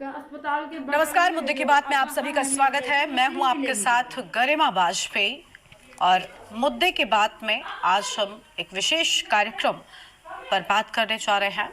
अस्पताल के नमस्कार, मुद्दे की बात में आप सभी का स्वागत है। मैं हूं आपके साथ गरिमा वाजपेयी और मुद्दे की बात में आज हम एक विशेष कार्यक्रम पर बात करने जा रहे हैं।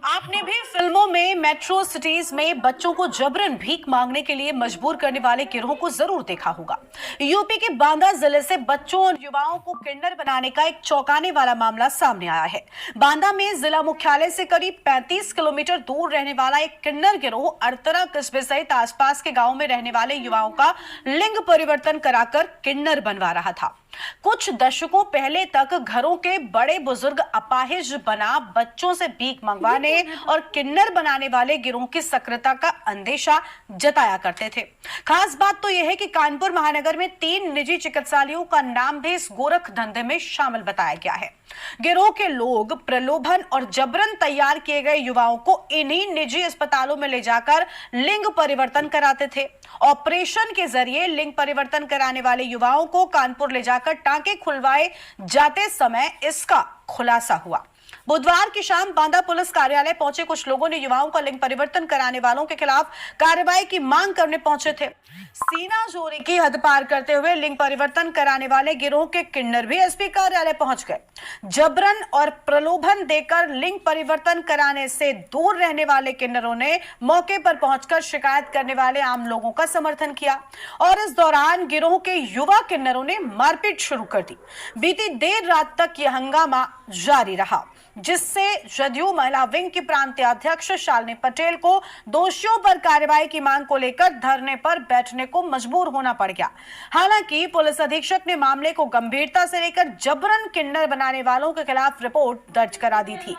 आपने भी फिल्मों में मेट्रो सिटीज में बच्चों को जबरन भीख मांगने के लिए मजबूर करने वाले गिरोह को जरूर देखा होगा। यूपी के बांदा जिले से बच्चों और युवाओं को किन्नर बनाने का एक चौंकाने वाला मामला सामने आया है। बांदा में जिला मुख्यालय से करीब 35 किलोमीटर दूर रहने वाला एक किन्नर गिरोह अड़तरा कस्बे सहित आसपास के गांव में रहने वाले युवाओं का लिंग परिवर्तन कराकर किन्नर बनवा रहा था। कुछ दशकों पहले तक घरों के बड़े बुजुर्ग अपाहिज बना बच्चों से भीख मंगवाने और किन्नर बनाने वाले गिरोह की सक्रियता का अंदेशा जताया करते थे। खास बात तो यह है कि कानपुर महानगर में 3 निजी चिकित्सालयों का नाम भी इस गोरख धंधे में शामिल बताया गया है। गिरोह के लोग प्रलोभन और जबरन तैयार किए गए युवाओं को इन्हीं निजी अस्पतालों में ले जाकर लिंग परिवर्तन कराते थे। ऑपरेशन के जरिए लिंग परिवर्तन कराने वाले युवाओं को कानपुर ले जाकर टांके खुलवाए जाते समय इसका खुलासा हुआ। बुधवार की शाम बांदा पुलिस कार्यालय पहुंचे कुछ लोगों ने युवाओं का लिंग परिवर्तन कराने वालों के खिलाफ कार्रवाई की मांग करने पहुंचे थे। सीना जोरी की हद पार करते हुए लिंग परिवर्तन कराने वाले गिरोह के किन्नर भी एसपी कार्यालय पहुंच गए। जबरन और प्रलोभन देकर लिंग परिवर्तन कराने से दूर रहने वाले किन्नरों ने मौके पर पहुंचकर शिकायत करने वाले आम लोगों का समर्थन किया और इस दौरान गिरोह के युवा किन्नरों ने मारपीट शुरू कर दी। बीती देर रात तक यह हंगामा जारी रहा, जिससे जदयू महिला विंग की प्रांतीय अध्यक्ष शालिनी पटेल को दोषियों पर कार्रवाई की मांग को लेकर धरने पर बैठने को मजबूर होना पड़ गया। हालांकि पुलिस अधीक्षक ने मामले को गंभीरता से लेकर जबरन किन्नर बनाने वालों के खिलाफ रिपोर्ट दर्ज करा दी थी।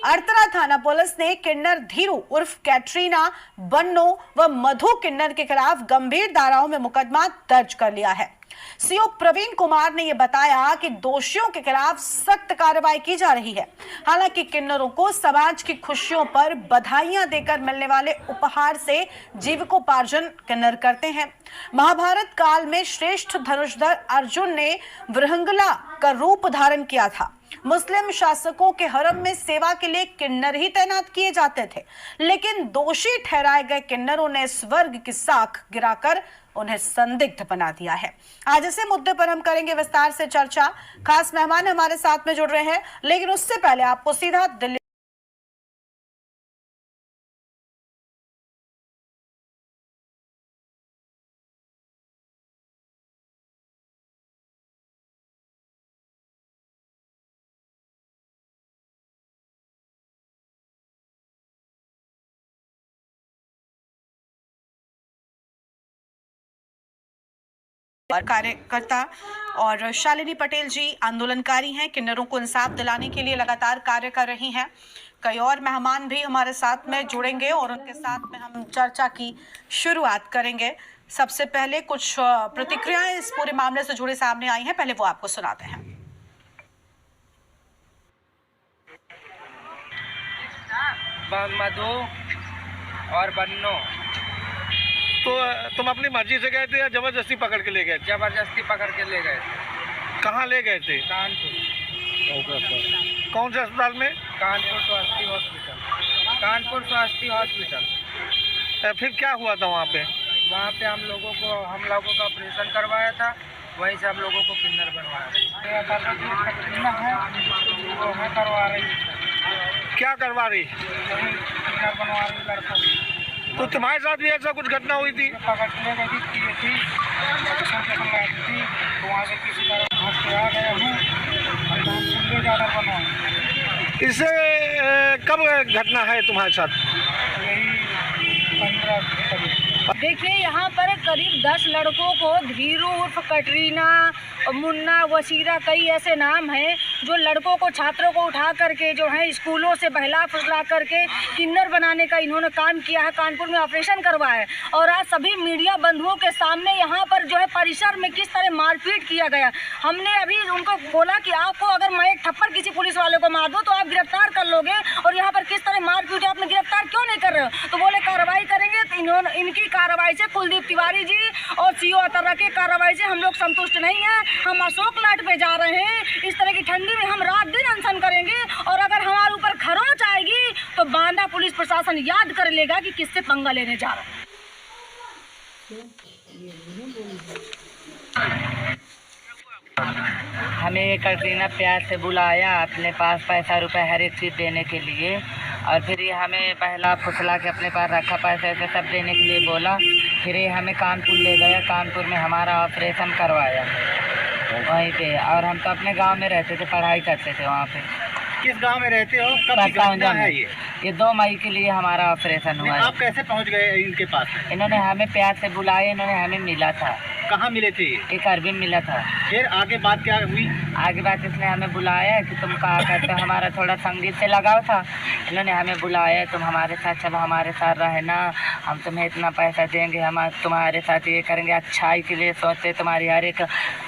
अड़तरा थाना पुलिस ने किन्नर धीरू उर्फ कैटरीना, बन्नो व मधु किन्नर के खिलाफ गंभीर धाराओं में मुकदमा दर्ज कर लिया है। सीओ प्रवीण कुमार ने यह बताया कि दोषियों के खिलाफ सख्त कार्रवाई की जा रही है। हालांकि किन्नरों को समाज की खुशियों पर बधाइयां देकर मिलने वाले उपहार से जीविकोपार्जन किन्नर करते हैं। महाभारत काल में श्रेष्ठ धनुषधर अर्जुन ने वृहंगला का रूप धारण किया था। मुस्लिम शासकों के हरम में सेवा के लिए किन्नर ही तैनात किए जाते थे, लेकिन दोषी ठहराए गए किन्नरों ने स्वर्ग की साख गिराकर उन्हें संदिग्ध बना दिया है। आज इसी मुद्दे पर हम करेंगे विस्तार से चर्चा। खास मेहमान हमारे साथ में जुड़ रहे हैं, लेकिन उससे पहले आपको सीधा दिल्ली कार्यकर्ता और शालिनी पटेल जी आंदोलनकारी हैं, किन्नरों को इंसाफ दिलाने के लिए लगातार कार्य कर रही हैं। कई और मेहमान भी हमारे साथ में जुड़ेंगे और उनके साथ में हम चर्चा की शुरुआत करेंगे। सबसे पहले कुछ प्रतिक्रियाएं इस पूरे मामले से जुड़े सामने आई हैं, पहले वो आपको सुनाते हैं। मधु और बन्नो। तो तुम अपनी मर्जी से गए थे या जबरदस्ती पकड़ के ले गए थे? जबरदस्ती पकड़ के ले गए थे। कहाँ ले गए थे? कानपुर। कौन से अस्पताल में? कानपुर स्वास्थ्य हॉस्पिटल। कानपुर स्वास्थ्य हॉस्पिटल। फिर क्या हुआ था वहाँ पे? वहाँ पे हम लोगों का ऑपरेशन करवाया था, वहीं से हम लोगों को किन्नर बनवाया। करवा रही क्या करवा रही? किन्नर बनवा रही लड़कों की। तो तुम्हारे साथ भी ऐसा कुछ घटना हुई थी? पकड़ ले गई थी, तो वहाँ से किसी तरह भाग के आ गया हूँ। इससे कब घटना है तुम्हारे साथ? यही 15 देखिए, यहाँ पर करीब 10 लड़कों को धीरू उर्फ कटरीना, और मुन्ना, वसीरा, कई ऐसे नाम हैं जो लड़कों को, छात्रों को उठा करके जो है स्कूलों से बहला फुसला करके किन्नर बनाने का इन्होंने काम किया है। कानपुर में ऑपरेशन करवाया है और आज सभी मीडिया बंधुओं के सामने यहाँ पर जो है परिसर में किस तरह मारपीट किया गया। हमने अभी उनको बोला कि आपको अगर मैं एक थप्पड़ किसी पुलिस वाले को मार दूँ तो आप गिरफ्तार कर लोगे, और यहाँ पर किस तरह मारपीट, आपने गिरफ्तार क्यों नहीं कर रहे हो? तो बोले कार्रवाई करेंगे। तो इन्होंने, इनकी कार्रवाई से, कुलदीप तिवारी जी और सीओ अतर्रा की कार्रवाई से हम लोग संतुष्ट नहीं हैं। हम अशोक लाट पे जा रहे हैं। इस तरह की ठंडी में हम रात दिन अनशन करेंगे, और अगर हमारे ऊपर खरोंच आएगी तो बांदा पुलिस प्रशासन याद कर लेगा कि किससे पंगा लेने जा रहा है। हमें कटरीना प्यार से बुलाया, अपने पास पैसा रुपए हर एक चीज़ देने के लिए, और फिर ये हमें पहला फुसला के अपने पास रखा, पैसे ऐसे सब देने के लिए बोला। फिर ये हमें कानपुर ले गया, कानपुर में हमारा ऑपरेशन करवाया वहीं पे। और हम तो अपने गांव में रहते थे, पढ़ाई करते थे वहाँ पे। किस गांव में रहते हो? कब की घटना है ये 2 मई के लिए हमारा ऑपरेशन हुआ है। आप कैसे पहुंच गए इनके पास? इन्होंने हमें प्यार से बुलाया, इन्होंने हमें मिला था। कहाँ मिले थे? एक अरबी में मिला था। फिर आगे बात क्या हुई? आगे बात इसने हमें बुलाया कि तुम कहा करते हो, हमारा थोड़ा संगीत से लगाव था। इन्होंने हमें बुलाया, तुम हमारे साथ चलो, हमारे साथ रहना, हम तुम्हें इतना पैसा देंगे, हम तुम्हारे साथ ये करेंगे, अच्छाई के लिए सोचते, तुम्हारी हर एक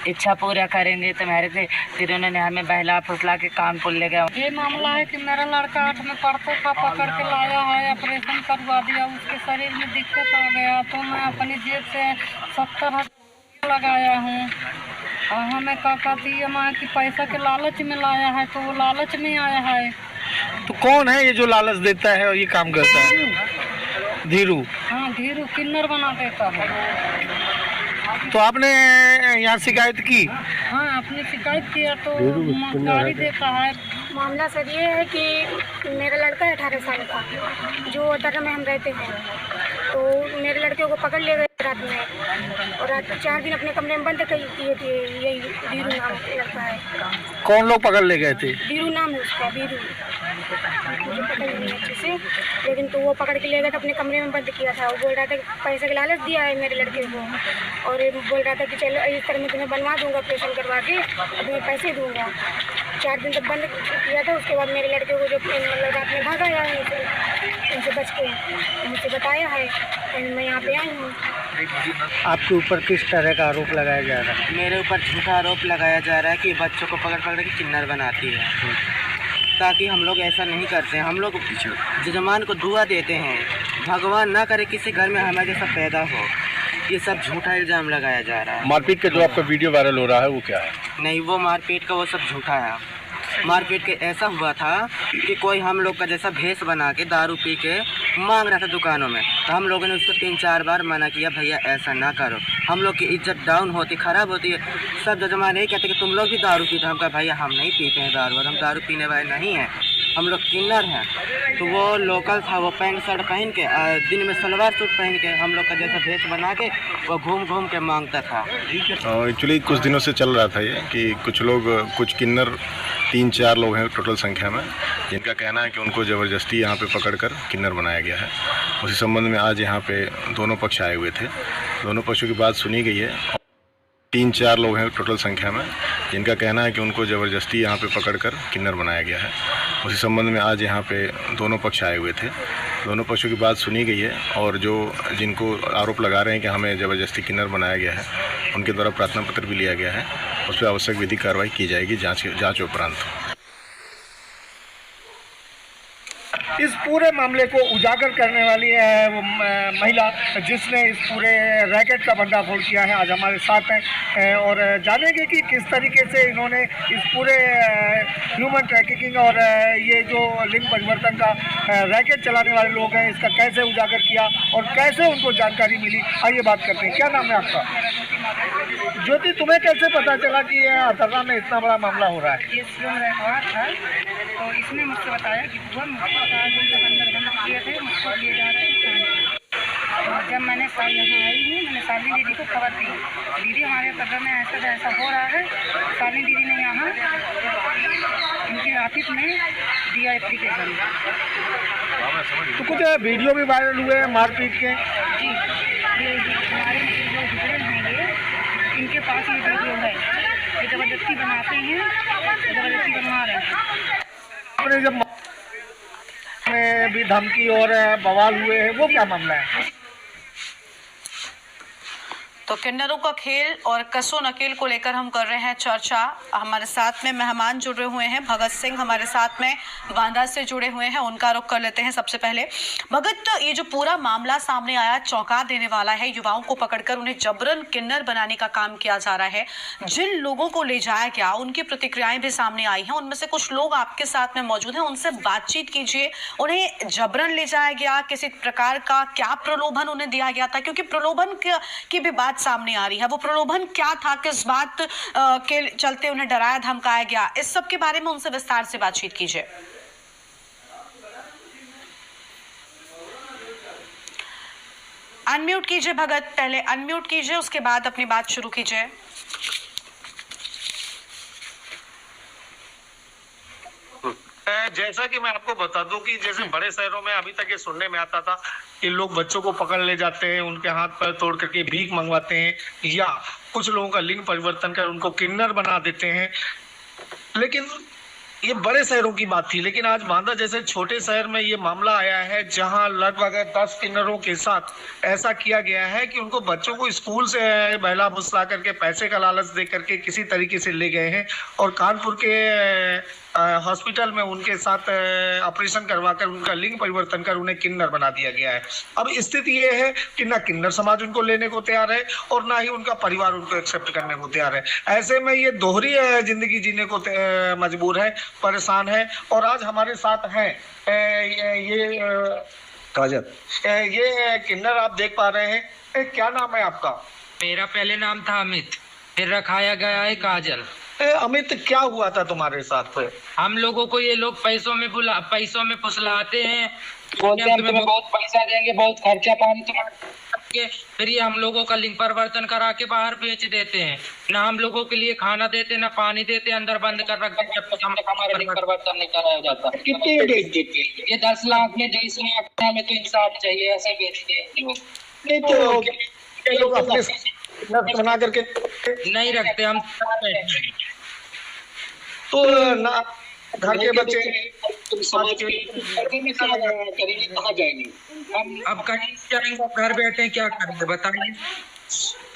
इच्छा पूरा करेंगे तुम्हारे से। फिर उन्होंने हमें बहला फुसला के कानपुर ले गया। ये मामला है कि मेरा लड़का 8 में पढ़ते था, पकड़ के लाया है, ऑपरेशन करवा दिया, उसके शरीर में दिक्कत आ गया, तो मैं अपनी जेब से 70,000 लगाया हूँ। और हमें कहती है माँ कि पैसा के लालच में लाया है, तो वो लालच में आया है। तो कौन है ये जो लालच देता है और ये काम करता है? धीरू। हाँ, धीरू किन्नर बना देता है। तो आपने यहाँ शिकायत की? हाँ, आपने शिकायत किया तो गाड़ी देता है। मामला सर ये है कि मेरा लड़का है 18 साल का, जो अतर्रा में हम रहते हैं। तो मेरे लड़के को पकड़ ले गए रात में, और रात 4 दिन अपने कमरे में बंद किए थे। यही बीरू नाम लड़का है। कौन लोग पकड़ ले गए थे? बीरू नाम है उसका, बीरू, मुझे पता नहीं अच्छे से, लेकिन तो वो पकड़ के ले गए तो अपने कमरे में बंद किया था। वो बोल रहा था कि पैसे का लालच दिया है मेरे लड़के को, और बोल रहा था कि चलो इस तरह मैं तुम्हें बनवा दूंगा, ऑपरेशन करवा के तुम्हें पैसे दूंगा। 4 दिन तक बंद किया था। उसके बाद मेरे लड़के को जो मतलब रात में भागाया है उनसे बच के, मुझसे बताया है, मैं यहाँ पे आई हूँ। आपके ऊपर किस तरह का आरोप लगाया जा रहा है? मेरे ऊपर झूठा आरोप लगाया जा रहा है कि बच्चों को पकड़ पकड़ के किन्नर बनाती है, ताकि हम लोग ऐसा नहीं करते हैं। हम लोग जजमान को दुआ देते हैं, भगवान ना करे किसी घर में हमारे जैसा पैदा हो। ये सब झूठा इल्ज़ाम लगाया जा रहा है। मारपीट का जो आपका वीडियो वायरल हो रहा है वो क्या है? नहीं, वो मारपीट का वो सब झूठा है। मारपीट के ऐसा हुआ था कि कोई हम लोग का जैसा भेष बना के दारू पी के मांग रहा था दुकानों में, तो हम लोगों ने उसको 3-4 बार मना किया, भैया ऐसा ना करो, हम लोग की इज्जत डाउन होती, ख़राब होती है। सब जजमान यही कहते कि तुम लोग भी दारू पीते। हम कहा भैया हम नहीं पीते हैं दारू, और हम दारू पीने वाले नहीं हैं, हम लोग किन्नर हैं। तो वो लोकल था, वो पैंट शर्ट पहन के, दिन में सलवार सूट पहन के हम लोग का जैसा भेष बना के वो घूम घूम के मांगता था। एक्चुअली कुछ दिनों से चल रहा था ये कि कुछ लोग, कुछ किन्नर 3-4 लोग हैं टोटल संख्या में, जिनका कहना है कि उनको ज़बरदस्ती यहाँ पे पकड़कर किन्नर बनाया गया है। उसी संबंध में आज यहाँ पे दोनों पक्ष आए हुए थे, दोनों पक्षों की बात सुनी गई है। 3-4 लोग हैं टोटल संख्या में, जिनका कहना है कि उनको ज़बरदस्ती यहाँ पे पकड़कर किन्नर बनाया गया है। उसी संबंध में आज यहाँ पे दोनों पक्ष आए हुए थे, दोनों पक्षों की बात सुनी गई है। और जो जिनको आरोप लगा रहे हैं कि हमें ज़बरदस्ती किन्नर बनाया गया है, उनके द्वारा प्रार्थना पत्र भी लिया गया है, उस पर आवश्यक विधिक कार्रवाई की जाएगी जाँच उपरांत। इस पूरे मामले को उजागर करने वाली है वो महिला जिसने इस पूरे रैकेट का पर्दाफाश किया है, आज हमारे साथ हैं, और जानेंगे कि किस तरीके से इन्होंने इस पूरे ह्यूमन ट्रैफिकिंग और ये जो लिंग परिवर्तन का रैकेट चलाने वाले लोग हैं, इसका कैसे उजागर किया और कैसे उनको जानकारी मिली। आइए बात करते हैं। क्या नाम है आपका? ज्योति, तुम्हें कैसे पता चला कि अतर्रा में इतना बड़ा मामला हो रहा है? ये फिल्म रहा था, तो इसने मुझसे बताया कि बुआ मुझको बताया जब अंदर बंद किए थे, मुझको लिए जा रहे थे। और जब मैंने यहाँ आई हूँ, मैंने साली दीदी को खबर दी, दीदी हमारे अतर्रा में ऐसा हो रहा है। साली दीदी ने यहाँ इनके ऑफिस में दिया एप्लीकेशन। तो कुछ वीडियो भी वायरल हुए हैं मारपीट के? जी, ये हमारे जो झगड़े हैं, ये इनके पास ये वीडियो है। जबरदस्ती बनाते हैं, जबरदस्ती बनवा रहे हैं। आपने जब में भी धमकी और बवाल हुए हैं, वो क्या मामला है? तो किन्नरों का खेल और कसो नकेल को लेकर हम कर रहे हैं चर्चा। हमारे साथ में मेहमान जुड़े हुए हैं, भगत सिंह हमारे साथ में बांदा से जुड़े हुए हैं, उनका रुख कर लेते हैं। सबसे पहले भगत, ये जो पूरा मामला सामने आया चौंका देने वाला है। युवाओं को पकड़कर उन्हें जबरन किन्नर बनाने का काम किया जा रहा है। जिन लोगों को ले जाया गया उनकी प्रतिक्रियाएं भी सामने आई हैं। उनमें से कुछ लोग आपके साथ में मौजूद हैं, उनसे बातचीत कीजिए। उन्हें जबरन ले जाया गया, किसी प्रकार का क्या प्रलोभन उन्हें दिया गया था? क्योंकि प्रलोभन की भी बात सामने आ रही है। वो प्रलोभन क्या था, किस बात के चलते उन्हें डराया धमकाया गया, इस सब के बारे में उनसे विस्तार से बातचीत कीजिए। अनम्यूट कीजिए भगत, पहले अनम्यूट कीजिए, उसके बाद अपनी बात शुरू कीजिए। जैसा कि मैं आपको बता दूं कि जैसे बड़े शहरों में अभी तक ये सुनने में आता था कि लोग बच्चों को पकड़ ले जाते हैं, उनके हाथ पैर तोड़ करके भीख मंगवाते हैं, या कुछ लोगों का लिंग परिवर्तन कर उनको किन्नर बना देते हैं। लेकिन ये बड़े शहरों की बात थी, लेकिन आज बांदा जैसे छोटे शहर में ये मामला आया है जहां लगभग 10 किन्नरों के साथ ऐसा किया गया है कि उनको बच्चों को स्कूल से बहला फुसला करके पैसे का लालच दे करके किसी तरीके से ले गए हैं और कानपुर के हॉस्पिटल में उनके साथ ऑपरेशन करवाकर उनका लिंग परिवर्तन कर उन्हें किन्नर बना दिया गया है। अब स्थिति ये है कि ना किन्नर समाज उनको लेने को तैयार है और ना ही उनका परिवार उनको एक्सेप्ट करने को तैयार है। ऐसे में ये दोहरी जिंदगी जीने को मजबूर है, परेशान है। और आज हमारे साथ हैं ये काजल, ये किन्नर आप देख पा रहे हैं। क्या नाम है आपका? मेरा पहले नाम था अमित, फिर रखाया गया है काजल। अमित, क्या हुआ था तुम्हारे साथ? हम लोगों को ये लोग पैसों में फुसलाते हैं, बोलते हैं तुम्हें बहुत पैसा देंगे, बहुत खर्चा पानी तुम्हारा, फिर ये हम लोगों का लिंग परिवर्तन करा के बाहर बेच देते हैं। ना हम लोगों के लिए खाना देते, ना पानी देते, अंदर बंद कर रखते हैं जब तक हमारा लिंग परिवर्तन नहीं कराया जाता। कितने बेच देते हैं? ये 10 लाख में 20 लाख में तो इंसाफ चाहिए, ऐसे बेचते हैं लोग। नहीं तो लोग अपने बना करके नहीं रखते हम। तो ना घर के बच्चे तुम समाज के करेंगे, कहाँ जाएंगे? अब कहीं जाएंगे, घर बैठे क्या करेंगे बताइए।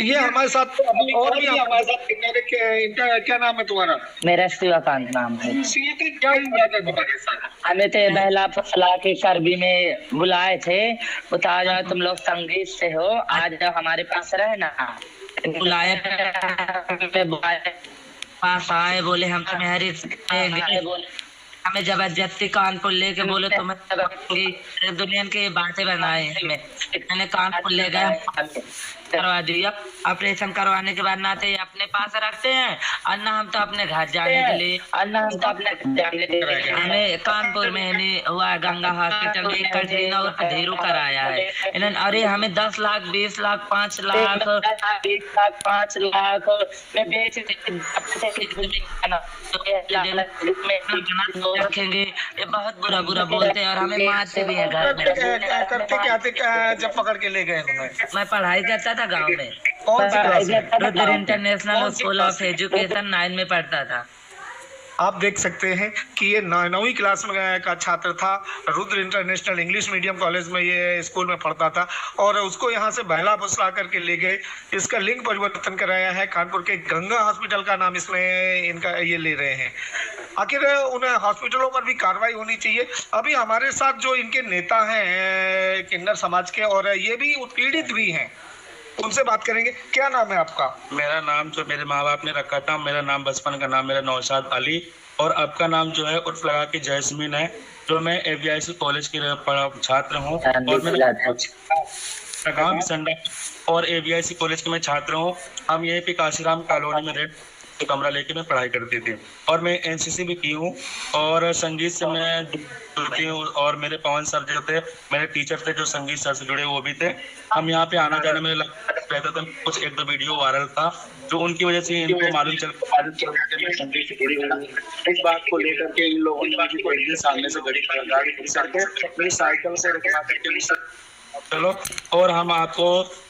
ये हमारे साथ और भी हमारे साथ किन्नर के, इनका क्या नाम है तुम्हारा? मेरा शिवाकांत नाम है। क्या हुआ था तुम्हारे साथ? हमें तो बहला फुसला के करबी में बुलाए थे, बता जाओ तुम लोग संगीत से हो, आज जाओ हमारे पास रहना। बुलाए पास आए, बोले हम तुम्हें हमें जबरदस्ती कानपुर लेके बोले तुम्हें दुनिया की बातें बनाए हमें। मैंने कानपुर ले गए, करवा दिया। ऑपरेशन करवाने के बाद ना तो ये अपने पास रखते हैं और ना हम तो अपने घर जाने के लिए, और ना हम तो अपने जाने के लिए। हमें कानपुर में नहीं हुआ, गंगा हॉस्पिटल में एक कंटेनर और धेरू कराया है इन्होंने। अरे हमें 10 लाख 20 लाख 5 लाख 20 लाख 5 लाख में बेच रखेंगे। ये बहुत बुरा बुरा बोलते हैं और हमें मारते भी है घर में। करते क्या थे जब पकड़ के ले गए? मैं पढ़ाई करता था गांव में, कौन सी क्लास में? Rudra international school of education 9 में पढ़ता था। आप देख सकते हैं कि ये 9वीं क्लास में का छात्र था। Rudra international English medium college में ये स्कूल में पढ़ता था और उसको यहाँ से बहला फुसला करके ले गए। इसका लिंग परिवर्तन कराया है, कानपुर के गंगा हॉस्पिटल का नाम इसमें इनका ये ले रहे हैं। आखिर उन हॉस्पिटलों पर भी कार्रवाई होनी चाहिए। अभी हमारे साथ जो इनके नेता हैं किन्नर समाज के, और ये भी उत्पीड़ित भी हैं, उनसे बात करेंगे। क्या नाम है आपका? मेरा नाम जो मेरे माँ बाप ने रखा था, मेरा नाम बचपन का नाम मेरा नौशाद अली, और आपका नाम जो है उर्फ लगा के जैस्मीन है। जो मैं AVIC कॉलेज की छात्र हूँ और मेरा गाँव संडा और AVIC कॉलेज के मैं छात्र हूँ। हम यहीं पे काशीराम कॉलोनी में रेंट कमरा लेके मैं पढ़ाई करती थी और मैं NCC भी की हूँ और संगीत से मैं जुड़ती हूँ। और मेरे पवन सर जो थे मेरे टीचर थे जो संगीत सर से जुड़े वो भी थे। हम यहाँ पे आना जाने में रहता था। कुछ 1-2 वीडियो वायरल था जो उनकी वजह से इनको मालूम चल मैं संगीत से जुड़ी हूँ। इस बात को लेकर के इन लोगों ने सामने से गाड़ी साइकिल से रुकवा करके चलो और हम आपको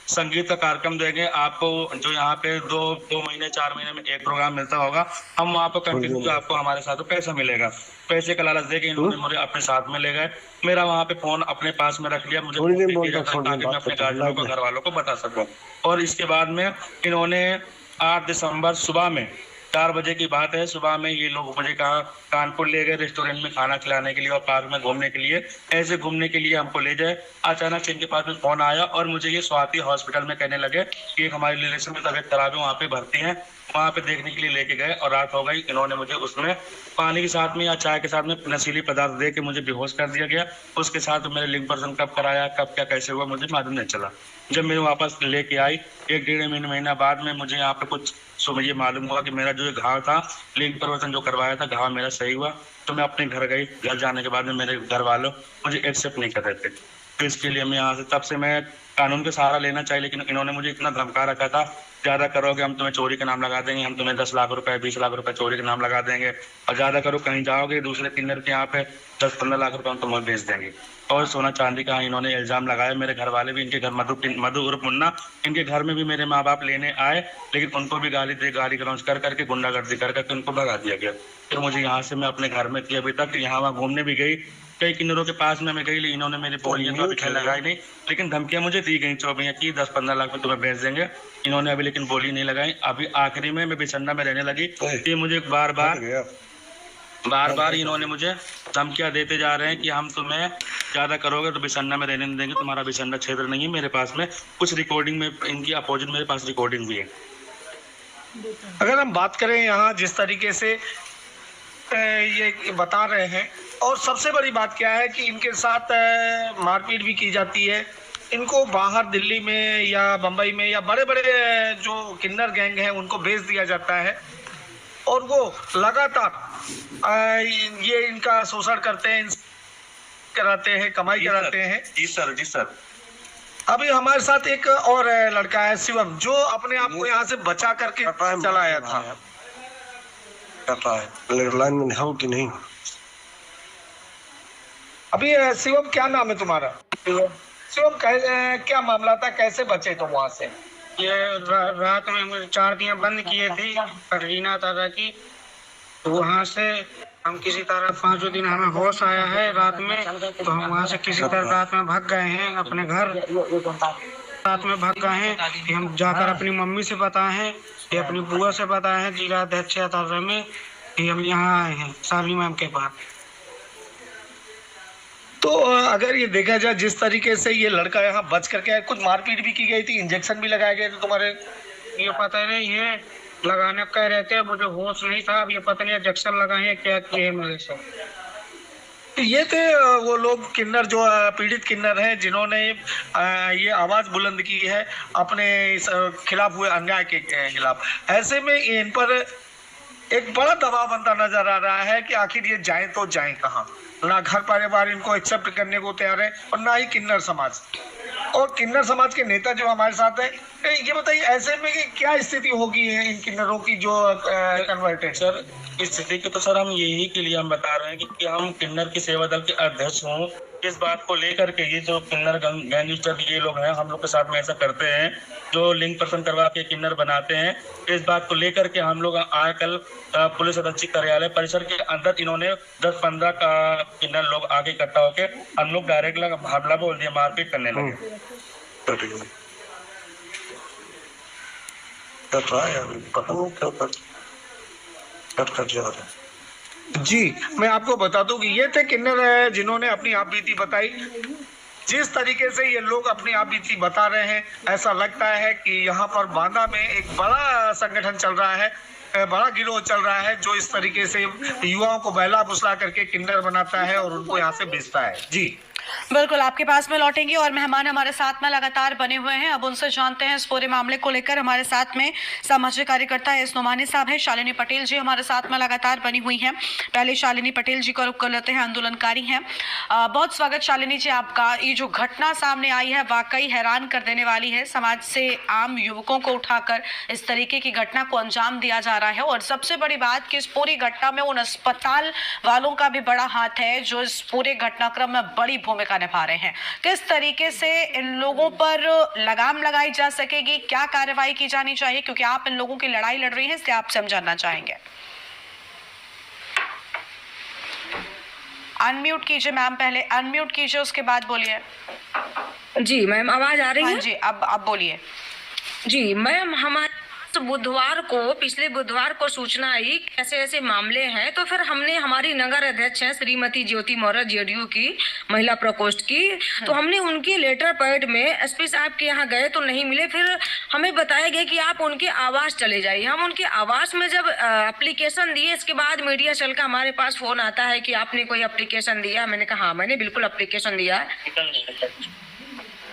संगीत का कार्यक्रम देंगे आपको, जो यहाँ पे दो महीने 4 महीने में एक प्रोग्राम मिलता होगा, हम वहाँ पर कंटिन्यू आपको हमारे साथ पैसा मिलेगा। पैसे का लालच देके इन्होंने मुझे अपने साथ में ले गए, मेरा वहाँ पे फोन अपने पास में रख लिया, मुझे ताकि मैं अपने गार्जियनों को, घर वालों को बता सकूं। और इसके बाद में इन्होंने 8 दिसंबर सुबह में 4 बजे की बात है, सुबह में ये लोग मुझे कहा कानपुर ले गए रेस्टोरेंट में खाना खिलाने के लिए और पार्क में घूमने के लिए, ऐसे घूमने के लिए हमको ले जाए। अचानक से इनके पास में फोन आया और मुझे ये स्वाति हॉस्पिटल में कहने लगे कि एक हमारे रिलेशन में तबीयत खराब है, वहाँ पे भर्ती है, वहाँ पे देखने के लिए लेके गए। और रात हो गई, इन्होंने मुझे उसमें पानी के साथ में या चाय के साथ में नशीली पदार्थ दे के मुझे बेहोश कर दिया गया। उसके साथ मेरे लिंग पर्सन कब कराया, कब क्या कैसे हुआ मुझे मालूम नहीं चला। जब मेरे वापस लेके आई 1-1.5 महीना बाद में मुझे यहाँ पे कुछ ये मालूम हुआ कि मेरा जो ये घाव था, लिंग परिवर्तन जो करवाया था, घाव मेरा सही हुआ। तो मैं अपने घर गई, घर जाने के बाद में मेरे घर वालों मुझे एक्सेप्ट नहीं कर रहे थे। तो इसके लिए मैं यहाँ से तब से मैं कानून का सहारा लेना चाहिए, लेकिन इन्होंने मुझे इतना धमका रखा था, ज़्यादा करोगे हम तुम्हें चोरी का नाम लगा देंगे, हम तुम्हें 10 लाख रुपए 20 लाख रुपए चोरी का नाम लगा देंगे, और ज़्यादा करो कहीं जाओगे दूसरे किन्नर के यहाँ पे 10-15 लाख रुपए हम तुम्हें बेच देंगे। और सोना चांदी का इन्होंने इल्जाम लगाया। मेरे घर वाले भी, इनके घर मधु उर्फ मुन्ना, इनके घर में भी मेरे माँ बाप लेने आए, लेकिन उनको भी गाली गलौज कर करके, गुंडागर्दी कर करके उनको भगा दिया गया। फिर मुझे यहाँ से मैं अपने घर में थी अभी तक, यहाँ वहाँ घूमने भी गई, कई किन्नरों के पास में मैं गई, लेकिन इन्होंने मेरी बोलियां तो अभी खैर लगाई नहीं, लेकिन धमकियां मुझे दी गई चौबियां की 10-15 लाख में तुम्हें भेज देंगे। इन्होंने अभी लेकिन बोली नहीं लगाई। अभी आखिरी में मैं बिछन्ना में रहने लगी कि मुझे बार बार इन्होंने मुझे धमकियां देते जा रहे हैं कि हम तुम्हें ज़्यादा करोगे तो बिछन्ना में रहने नहीं देंगे, तुम्हारा बिछन्ना क्षेत्र नहीं है। मेरे पास में कुछ रिकॉर्डिंग में इनकी अपोजिट मेरे पास रिकॉर्डिंग भी है। अगर हम बात करें यहाँ जिस तरीके से ये बता रहे हैं, और सबसे बड़ी बात क्या है कि इनके साथ मारपीट भी की जाती है। इनको बाहर दिल्ली में या बम्बई में या बड़े बड़े जो किन्नर गैंग हैं उनको भेज दिया जाता है, और वो लगातार ये इनका शोषण करते हैं, कराते हैं, कमाई कराते हैं। जी सर। अभी हमारे साथ एक और लड़का है शिवम, जो अपने आप को यहाँ से बचा करके चला आया था। लाइन में हो कि नहीं? अभी शिवम, क्या नाम है तुम्हारा? शिवम, क्या मामला था, कैसे बचे तुम वहाँ से? ये रात में मुझे 4 दिन बंद किए थे कटरीना तरह की, तो वहाँ से हम किसी तरह 5 दिन हमें होश आया है रात में, तो हम वहाँ से किसी तरह रात में भाग गए हैं अपने घर। रात में भाग गए हैं कि हम जाकर अपनी मम्मी से बताए हैं, ये अपनी बुआ से बताए हैं जिला अध्यक्ष तरह में कि हम यहाँ आए हैं साली मैम के पास। तो अगर ये देखा जाए जिस तरीके से ये लड़का यहाँ बच करके आया, कुछ मारपीट भी की गई थी, इंजेक्शन भी लगाए गए थे तुम्हारे? ये पता नहीं है, लगाने कह रहे थे, मुझे होश नहीं था। अब ये पता नहीं इंजेक्शन लगाए हैं क्या किए मेरे से। ये थे वो लोग किन्नर जो पीड़ित किन्नर हैं, जिन्होंने ये आवाज़ बुलंद की है अपने खिलाफ हुए अन्याय के खिलाफ। ऐसे में इन पर एक बड़ा दबाव बनता नजर आ रहा है कि आखिर ये जाएं तो जाएं कहाँ। ना घर परिवार इनको एक्सेप्ट करने को तैयार है, और ना ही किन्नर समाज। और किन्नर समाज के नेता जो हमारे साथ है, ये बताइए ऐसे में कि क्या स्थिति होगी इन किन्नरों की जो कन्वर्टेड? सर, स्थिति की तो सर हम यही के लिए हम बता रहे हैं कि हम किन्नर की सेवा दल के अध्यक्ष हों, इस बात को लेकर के ये जो किन्नर गैंगस्टर ये लोग हैं, हम लोग के साथ में ऐसा करते हैं, जो लिंग पर्सन करवा के किन्नर बनाते हैं, इस बात को लेकर के हम लोग आए कल पुलिस अधीक्षक कार्यालय परिसर के अंदर इन्होंने 10-15 का किन्नर लोग आगे इकट्ठा होके हम लोग डायरेक्ट हमला बोल दिया, मारपीट करने लगे। जी, मैं आपको बता दूं कि ये थे किन्नर जिन्होंने अपनी आप बीती बताई। जिस तरीके से ये लोग अपनी आप बीती बता रहे हैं, ऐसा लगता है कि यहाँ पर बांदा में एक बड़ा संगठन चल रहा है, बड़ा गिरोह चल रहा है, जो इस तरीके से युवाओं को बहला फुसला करके किन्नर बनाता है और उनको यहाँ से बेचता है। जी बिल्कुल, आपके पास में लौटेंगे और मेहमान हमारे साथ में लगातार बने हुए हैं। अब उनसे जानते हैं इस पूरे मामले को लेकर। हमारे साथ में सामाजिक कार्यकर्ता एस नोमानी साहब हैं, शालिनी पटेल जी हमारे साथ में लगातार बनी हुई हैं। पहले शालिनी पटेल जी का रुख कर लेते हैं, आंदोलनकारी हैं। बहुत स्वागत शालिनी जी आपका। ये जो घटना सामने आई है वाकई हैरान कर देने वाली है। समाज से आम युवकों को उठाकर इस तरीके की घटना को अंजाम दिया जा रहा है, और सबसे बड़ी बात कि इस पूरी घटना में उन अस्पताल वालों का भी बड़ा हाथ है जो इस पूरे घटनाक्रम में बड़ी भूमिका भूमिका निभा रहे हैं। किस तरीके से इन लोगों पर लगाम लगाई जा सकेगी, क्या कार्रवाई की जानी चाहिए, क्योंकि आप इन लोगों की लड़ाई लड़ रही हैं, इसलिए आपसे हम जानना चाहेंगे। अनम्यूट कीजिए मैम, पहले अनम्यूट कीजिए, उसके बाद बोलिए। जी मैम, आवाज आ रही है? हाँ जी, अब बोलिए। जी मैम, हमारे पिछले बुधवार को सूचना आई ऐसे ऐसे मामले हैं, तो फिर हमने, हमारी नगर अध्यक्ष हैं श्रीमती ज्योति मौर्य जेडीयू की महिला प्रकोष्ठ की, तो हमने उनके लेटर पैड में एसपी साहब के यहाँ गए तो नहीं मिले। फिर हमें बताया गया कि आप उनके आवास चले जाइए। हम उनके आवास में जब एप्लीकेशन दिए, इसके बाद मीडिया चल का हमारे पास फोन आता है कि आपने कोई एप्लीकेशन दिया। मैंने कहा हाँ, मैंने बिल्कुल एप्लीकेशन दिया है,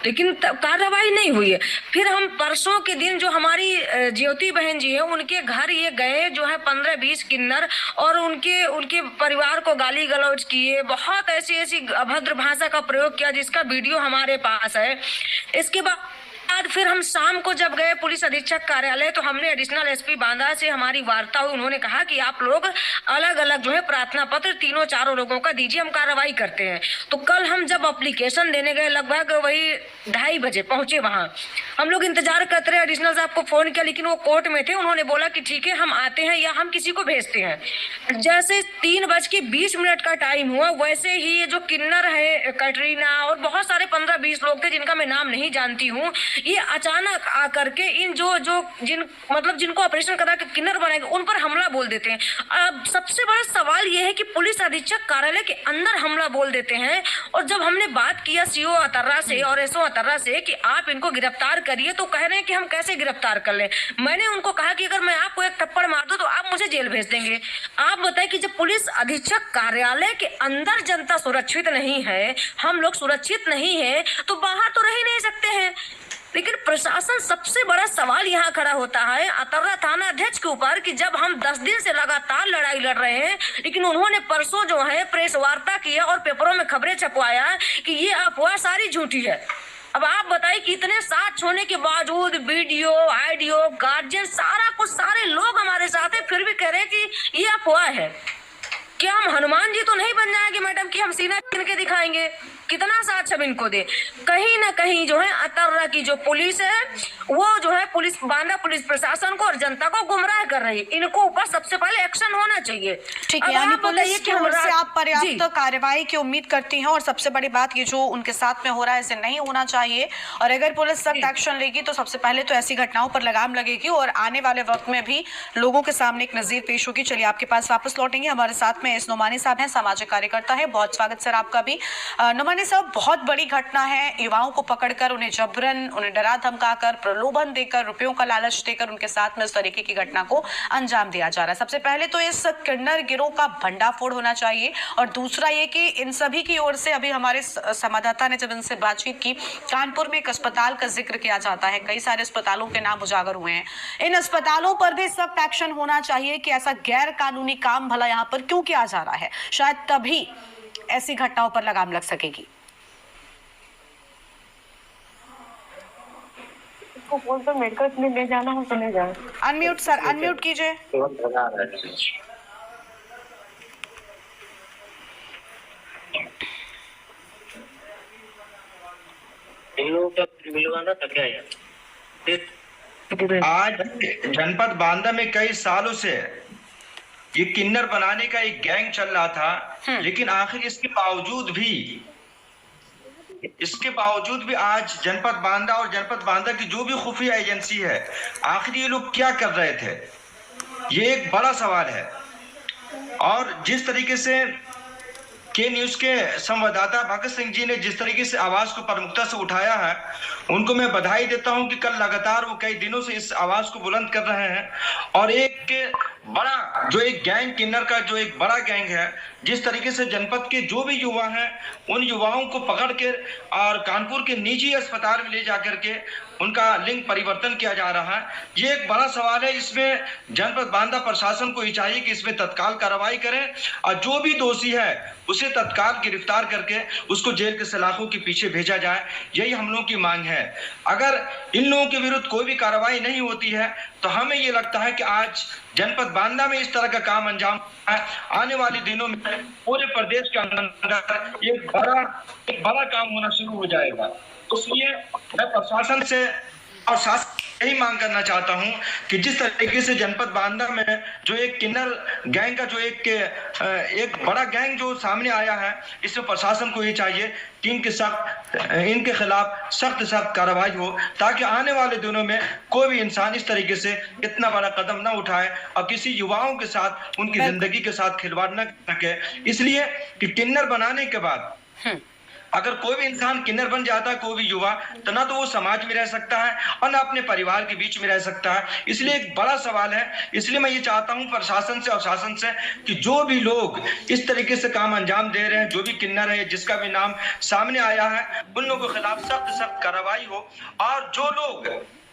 लेकिन कार्रवाई नहीं हुई है। फिर हम परसों के दिन जो हमारी ज्योति बहन जी है, उनके घर ये गए, जो है 15-20 किन्नर, और उनके परिवार को गाली गलौज किए, बहुत ऐसी अभद्र भाषा का प्रयोग किया, जिसका वीडियो हमारे पास है। इसके बाद फिर हम शाम को जब गए पुलिस अधीक्षक कार्यालय, तो हमने एडिशनल एसपी बांदा से हमारी वार्ता हुई। उन्होंने कहा कि आप लोग अलग अलग जो है प्रार्थना पत्र 3-4 लोगों का दीजिए, हम कार्रवाई करते हैं। तो कल हम जब एप्लीकेशन देने गए, लगभग वही 2:30 बजे पहुंचे वहां। हम लोग इंतजार करते रहे, एडिशनल साहब को फोन किया, लेकिन वो कोर्ट में थे। उन्होंने बोला कि ठीक है, हम आते हैं या हम किसी को भेजते हैं। जैसे 3:20 का टाइम हुआ, वैसे ही ये जो किन्नर है कैटरीना और बहुत सारे 15-20 लोग थे, जिनका मैं नाम नहीं जानती हूँ, ये अचानक आकर के इन जिनको ऑपरेशन करा के किन्नर बनाएंगे, उन पर हमला बोल देते हैं। अब सबसे बड़ा सवाल ये है कि पुलिस अधीक्षक कार्यालय के अंदर हमला बोल देते हैं। और जब हमने बात किया सीओ अतर्रा से और एसओ अतर्रा से कि आप इनको गिरफ्तार करिए, तो कह रहे हैं कि हम कैसे गिरफ्तार कर लें। मैंने उनको कहा कि अगर मैं आपको एक थप्पड़ मार दूं तो आप मुझे जेल भेज देंगे। आप बताएं कि जब पुलिस अधीक्षक कार्यालय के अंदर जनता सुरक्षित नहीं है, हम लोग सुरक्षित नहीं है, तो बाहर तो रह ही नहीं सकते हैं। लेकिन प्रशासन, सबसे बड़ा सवाल यहाँ खड़ा होता है अतर्रा थाना अध्यक्ष के ऊपर कि जब हम 10 दिन से लगातार लड़ाई लड़ रहे हैं, लेकिन उन्होंने परसों जो है प्रेस वार्ता किया और पेपरों में खबरें छपवाया कि ये अफवाह सारी झूठी है। अब आप बताइए कि इतने साथ छोड़ने के बावजूद वीडियो, ऑडियो, गार्जियन, सारा कुछ, सारे लोग हमारे साथ हैं, फिर भी कह रहे हैं कि ये अफवाह है। क्या हम हनुमान जी तो नहीं बन जाएंगे मैडम कि हम सीना छीन के दिखाएंगे? कितना साथ सब इनको दे। कहीं ना कहीं जो है अतर्रा की जो पुलिस है, वो जो है बांदा पुलिस प्रशासन को और जनता को गुमराह कर रही है। इनको ऊपर सबसे पहले एक्शन होना चाहिए। ठीक है, यानी पुलिस की ओर से आप पर्याप्त कार्रवाई की उम्मीद करती हैं, और सबसे बड़ी बात ये जो उनके साथ में हो रहा है, इसे नहीं होना चाहिए। और अगर पुलिस सख्त एक्शन लेगी तो सबसे पहले तो ऐसी घटनाओं पर लगाम लगेगी, और आने वाले वक्त में भी लोगों के सामने एक नजीर पेश होगी। चलिए आपके पास वापस लौटेंगे। हमारे साथ में एस नोमानी साहब हैं, सामाजिक कार्यकर्ता है। बहुत स्वागत सर आपका भी। नोमानी साहब, बहुत बड़ी घटना है, युवाओं को पकड़कर उन्हें जबरन, उन्हें डरा धमकाकर, प्रलोभन देकर, रुपयों का लालच देकर उनके साथ में इस तरीके की घटना को अंजाम दिया जा रहा है। सबसे पहले तो इस किन्नर गिरोह का भंडाफोड़ होना चाहिए, और दूसरा ये कि इन सभी की ओर से, अभी हमारे संवाददाता ने जब इनसे बातचीत की, कानपुर में एक अस्पताल का जिक्र किया जाता है, कई सारे अस्पतालों के नाम उजागर हुए हैं। इन अस्पतालों पर भी सख्त एक्शन होना चाहिए कि ऐसा गैर कानूनी काम भला यहाँ पर क्यों किया जा रहा है, शायद तभी ऐसी घटनाओं पर लगाम लग सकेगी। को फोन पर मेडिकल में ले जाना हो तो ले जाए। अनम्यूट सर, अनम्यूट कीजिए। आज जनपद बांदा में कई सालों से ये किन्नर बनाने का एक गैंग चल रहा था, लेकिन आखिर इसके बावजूद भी आज जनपद बांदा और जनपद बांदा की जो भी खुफिया एजेंसी है, आखिर ये लोग क्या कर रहे थे, ये एक बड़ा सवाल है। और जिस तरीके से के न्यूज के संवाददाता भगत सिंह जी ने जिस तरीके से आवाज को प्रमुखता से उठाया है, उनको मैं बधाई देता हूं कि कल लगातार वो कई दिनों से इस आवाज को बुलंद कर रहे हैं। और एक बड़ा जो एक गैंग किन्नर का जो एक बड़ा गैंग है, जिस तरीके से जनपद के जो भी युवा हैं, उन युवाओं को पकड़ के और कानपुर के निजी अस्पताल में ले जाकर के उनका लिंग परिवर्तन किया जा रहा है, ये एक बड़ा सवाल है। इसमें जनपद बांदा प्रशासन को चाहिए कि इसमें तत्काल कार्रवाई करें और जो भी दोषी है उसे तत्काल गिरफ्तार करके उसको जेल के सलाखों के पीछे भेजा जाए, यही हम लोगों की मांग है। अगर इन लोगों के विरुद्ध कोई भी कार्रवाई नहीं होती है तो हमें ये लगता है कि आज जनपद बांदा में इस तरह का काम अंजाम है, आने वाले दिनों में पूरे प्रदेश के अंदर एक बड़ा काम होना शुरू हो जाएगा। इसलिए मैं प्रशासन से और शासन यही मांग करना चाहता हूं कि जिस तरीके से जनपद बांदा में जो एक किन्नर गैंग का जो एक बड़ा गैंग जो सामने आया है, इसमें प्रशासन को ये चाहिए कि इनके खिलाफ सख्त कार्रवाई हो, ताकि आने वाले दिनों में कोई भी इंसान इस तरीके से इतना बड़ा कदम न उठाए और किसी युवाओं के साथ उनकी जिंदगी के साथ खिलवाड़ न सके। इसलिए कि किन्नर बनाने के बाद अगर कोई भी इंसान किन्नर बन जाता है, कोई भी युवा, तो ना तो वो समाज में रह सकता है और ना अपने परिवार के बीच में रह सकता है। इसलिए एक बड़ा सवाल है। इसलिए मैं ये चाहता हूं प्रशासन से और शासन से कि जो भी लोग इस तरीके से काम अंजाम दे रहे हैं, जो भी किन्नर है जिसका भी नाम सामने आया है, उन लोगों के खिलाफ सख्त कार्रवाई हो। और जो लोग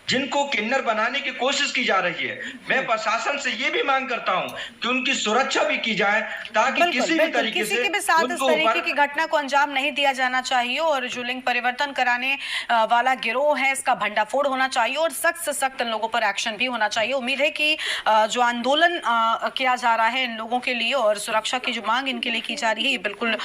जिनको किन्नर बनाने की कोशिश की जा रही है, मैं प्रशासन से ये भी मांग करता हूं कि उनकी सुरक्षा भी की जाए, ताकि किसी भी तरीके से किसी के भी साथ इस तरीके की घटना को अंजाम नहीं दिया जाना चाहिए और जो लिंग परिवर्तन कराने वाला गिरोह है इसका भंडाफोड़ होना चाहिए और सख्त से सख्त इन लोगों पर एक्शन भी होना चाहिए। उम्मीद है कि जो आंदोलन किया जा रहा है इन लोगों के लिए और सुरक्षा की जो मांग इनके लिए की जा रही है, ये बिल्कुल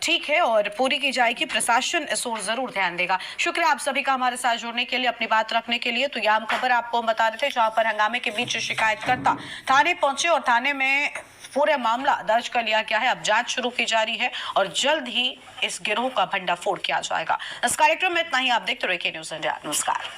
ठीक है और पूरी की जाएगी। प्रशासन इस ओर जरूर ध्यान देगा। शुक्रिया आप सभी का हमारे साथ जुड़ने के लिए, अपनी बात रखने के लिए। तो यह हम खबर आपको हम बता रहे थे, जहां पर हंगामे के बीच शिकायतकर्ता थाने पहुंचे और थाने में पूरा मामला दर्ज कर लिया गया है। अब जांच शुरू की जा रही है और जल्द ही इस गिरोह का भंडाफोड़ किया जाएगा। इस कार्यक्रम में इतना ही। आप देखते रहिए के न्यूज़ इंडिया। नमस्कार।